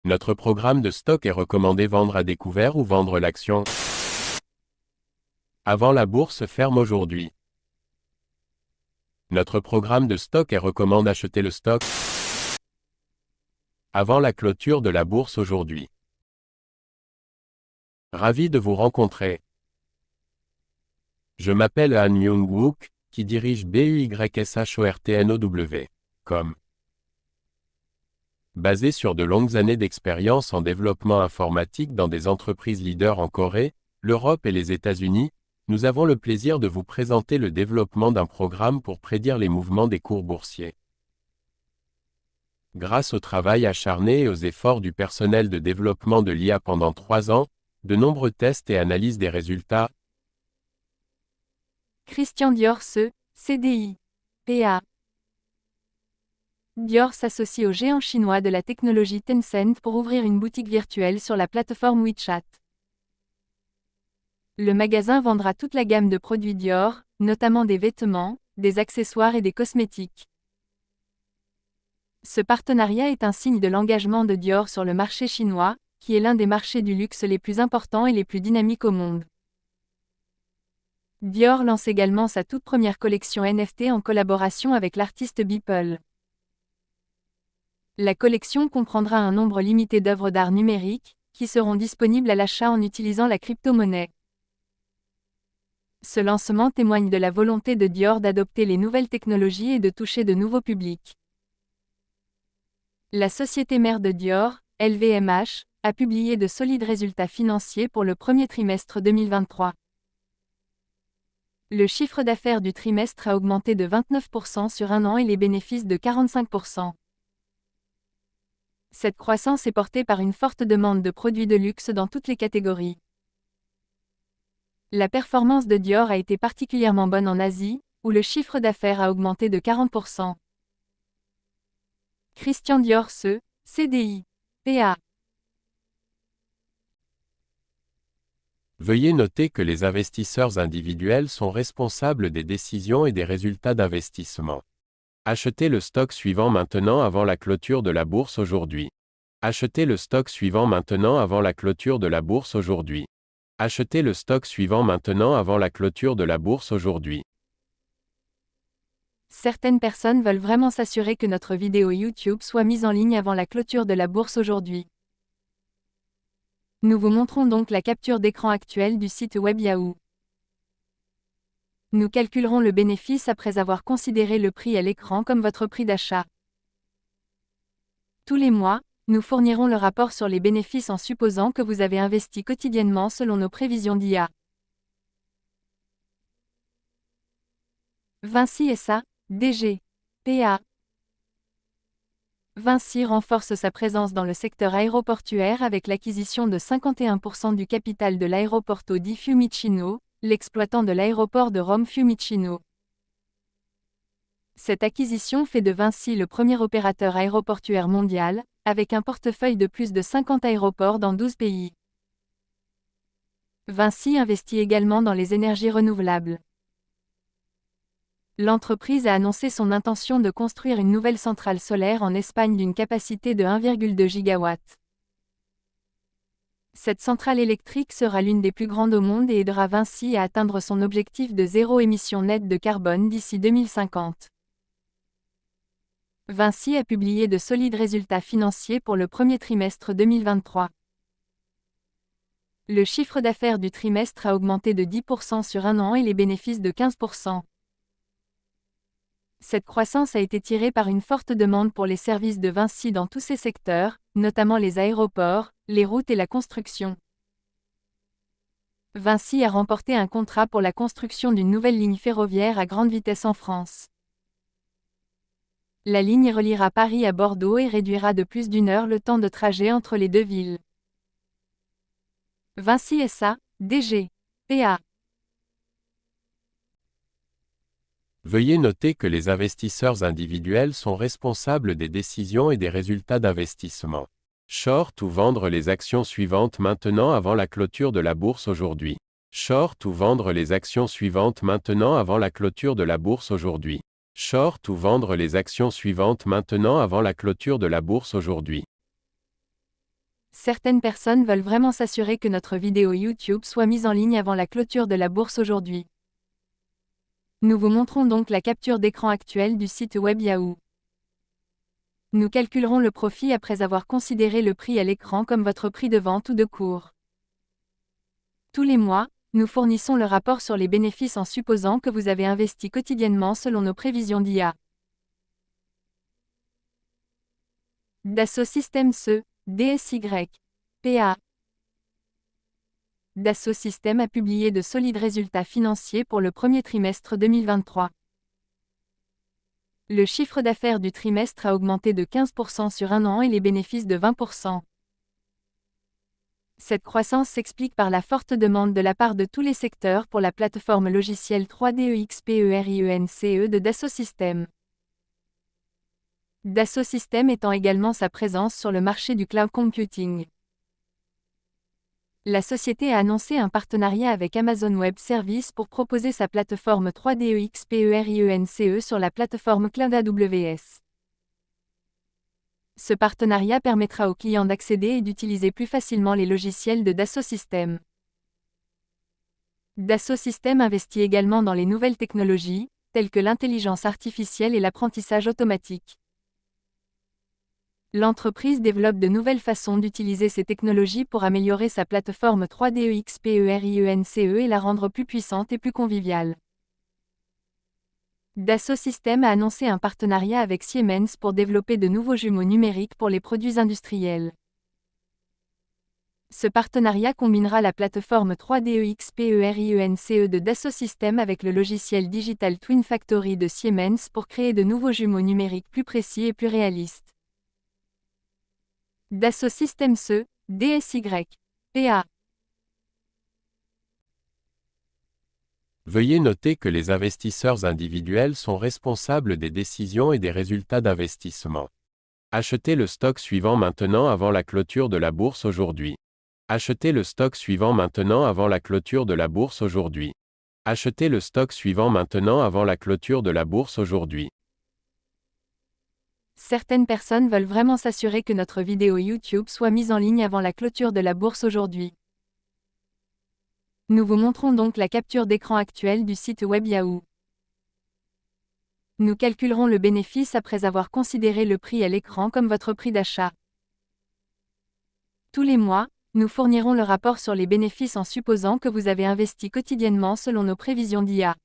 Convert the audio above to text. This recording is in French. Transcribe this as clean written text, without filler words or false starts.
Notre programme de stock est recommandé vendre à découvert ou vendre l'action avant la bourse ferme aujourd'hui. Notre programme de stock est recommande acheter le stock avant la clôture de la bourse aujourd'hui. Ravi de vous rencontrer. Je m'appelle Han Myung-wook, qui dirige BUYSHORTNOW.com. Basé sur de longues années d'expérience en développement informatique dans des entreprises leaders en Corée, l'Europe et les États-Unis, nous avons le plaisir de vous présenter le développement d'un programme pour prédire les mouvements des cours boursiers. Grâce au travail acharné et aux efforts du personnel de développement de l'IA pendant 3 ans, de nombreux tests et analyses des résultats, Christian Dior CDI. PA. Dior s'associe au géant chinois de la technologie Tencent pour ouvrir une boutique virtuelle sur la plateforme WeChat. Le magasin vendra toute la gamme de produits Dior, notamment des vêtements, des accessoires et des cosmétiques. Ce partenariat est un signe de l'engagement de Dior sur le marché chinois, qui est l'un des marchés du luxe les plus importants et les plus dynamiques au monde. Dior lance également sa toute première collection NFT en collaboration avec l'artiste Beeple. La collection comprendra un nombre limité d'œuvres d'art numériques, qui seront disponibles à l'achat en utilisant la crypto-monnaie. Ce lancement témoigne de la volonté de Dior d'adopter les nouvelles technologies et de toucher de nouveaux publics. La société mère de Dior, LVMH, a publié de solides résultats financiers pour le premier trimestre 2023. Le chiffre d'affaires du trimestre a augmenté de 29% sur un an et les bénéfices de 45%. Cette croissance est portée par une forte demande de produits de luxe dans toutes les catégories. La performance de Dior a été particulièrement bonne en Asie, où le chiffre d'affaires a augmenté de 40%. Christian Dior CDI. PA. Veuillez noter que les investisseurs individuels sont responsables des décisions et des résultats d'investissement. Achetez le stock suivant maintenant avant la clôture de la bourse aujourd'hui. Achetez le stock suivant maintenant avant la clôture de la bourse aujourd'hui. Achetez le stock suivant maintenant avant la clôture de la bourse aujourd'hui. Certaines personnes veulent vraiment s'assurer que notre vidéo YouTube soit mise en ligne avant la clôture de la bourse aujourd'hui. Nous vous montrons donc la capture d'écran actuelle du site web Yahoo. Nous calculerons le bénéfice après avoir considéré le prix à l'écran comme votre prix d'achat. Tous les mois, nous fournirons le rapport sur les bénéfices en supposant que vous avez investi quotidiennement selon nos prévisions d'IA. Vinci SA, DG. PA. Vinci renforce sa présence dans le secteur aéroportuaire avec l'acquisition de 51% du capital de l'aéroporto di Fiumicino, l'exploitant de l'aéroport de Rome Fiumicino. Cette acquisition fait de Vinci le premier opérateur aéroportuaire mondial, avec un portefeuille de plus de 50 aéroports dans 12 pays. Vinci investit également dans les énergies renouvelables. L'entreprise a annoncé son intention de construire une nouvelle centrale solaire en Espagne d'une capacité de 1,2 gigawatts. Cette centrale électrique sera l'une des plus grandes au monde et aidera Vinci à atteindre son objectif de zéro émission nette de carbone d'ici 2050. Vinci a publié de solides résultats financiers pour le premier trimestre 2023. Le chiffre d'affaires du trimestre a augmenté de 10% sur un an et les bénéfices de 15%. Cette croissance a été tirée par une forte demande pour les services de Vinci dans tous ses secteurs, notamment les aéroports, les routes et la construction. Vinci a remporté un contrat pour la construction d'une nouvelle ligne ferroviaire à grande vitesse en France. La ligne reliera Paris à Bordeaux et réduira de plus d'1 heure le temps de trajet entre les deux villes. Vinci SA, DG. PA. Veuillez noter que les investisseurs individuels sont responsables des décisions et des résultats d'investissement. Short ou vendre les actions suivantes maintenant avant la clôture de la bourse aujourd'hui. Short ou vendre les actions suivantes maintenant avant la clôture de la bourse aujourd'hui. Short ou vendre les actions suivantes maintenant avant la clôture de la bourse aujourd'hui. Certaines personnes veulent vraiment s'assurer que notre vidéo YouTube soit mise en ligne avant la clôture de la bourse aujourd'hui. Nous vous montrons donc la capture d'écran actuelle du site web Yahoo. Nous calculerons le profit après avoir considéré le prix à l'écran comme votre prix de vente ou de cours. Tous les mois, nous fournissons le rapport sur les bénéfices en supposant que vous avez investi quotidiennement selon nos prévisions d'IA. Dassault Systèmes SE, DSY, PA. Dassault Systèmes a publié de solides résultats financiers pour le premier trimestre 2023. Le chiffre d'affaires du trimestre a augmenté de 15% sur un an et les bénéfices de 20%. Cette croissance s'explique par la forte demande de la part de tous les secteurs pour la plateforme logicielle 3DEXPERIENCE de Dassault Systèmes. Dassault Systèmes étend également sa présence sur le marché du cloud computing. La société a annoncé un partenariat avec Amazon Web Services pour proposer sa plateforme 3DEXPERIENCE sur la plateforme cloud AWS. Ce partenariat permettra aux clients d'accéder et d'utiliser plus facilement les logiciels de Dassault Systèmes. Dassault Systèmes investit également dans les nouvelles technologies, telles que l'intelligence artificielle et l'apprentissage automatique. L'entreprise développe de nouvelles façons d'utiliser ces technologies pour améliorer sa plateforme 3DEXPERIENCE et la rendre plus puissante et plus conviviale. Dassault Systèmes a annoncé un partenariat avec Siemens pour développer de nouveaux jumeaux numériques pour les produits industriels. Ce partenariat combinera la plateforme 3DEXPERIENCE de Dassault Systèmes avec le logiciel Digital Twin Factory de Siemens pour créer de nouveaux jumeaux numériques plus précis et plus réalistes. Dassault Systèmes SE, DSY, PA. Veuillez noter que les investisseurs individuels sont responsables des décisions et des résultats d'investissement. Achetez le stock suivant maintenant avant la clôture de la bourse aujourd'hui. Achetez le stock suivant maintenant avant la clôture de la bourse aujourd'hui. Achetez le stock suivant maintenant avant la clôture de la bourse aujourd'hui. Certaines personnes veulent vraiment s'assurer que notre vidéo YouTube soit mise en ligne avant la clôture de la bourse aujourd'hui. Nous vous montrons donc la capture d'écran actuelle du site web Yahoo. Nous calculerons le bénéfice après avoir considéré le prix à l'écran comme votre prix d'achat. Tous les mois, nous fournirons le rapport sur les bénéfices en supposant que vous avez investi quotidiennement selon nos prévisions d'IA.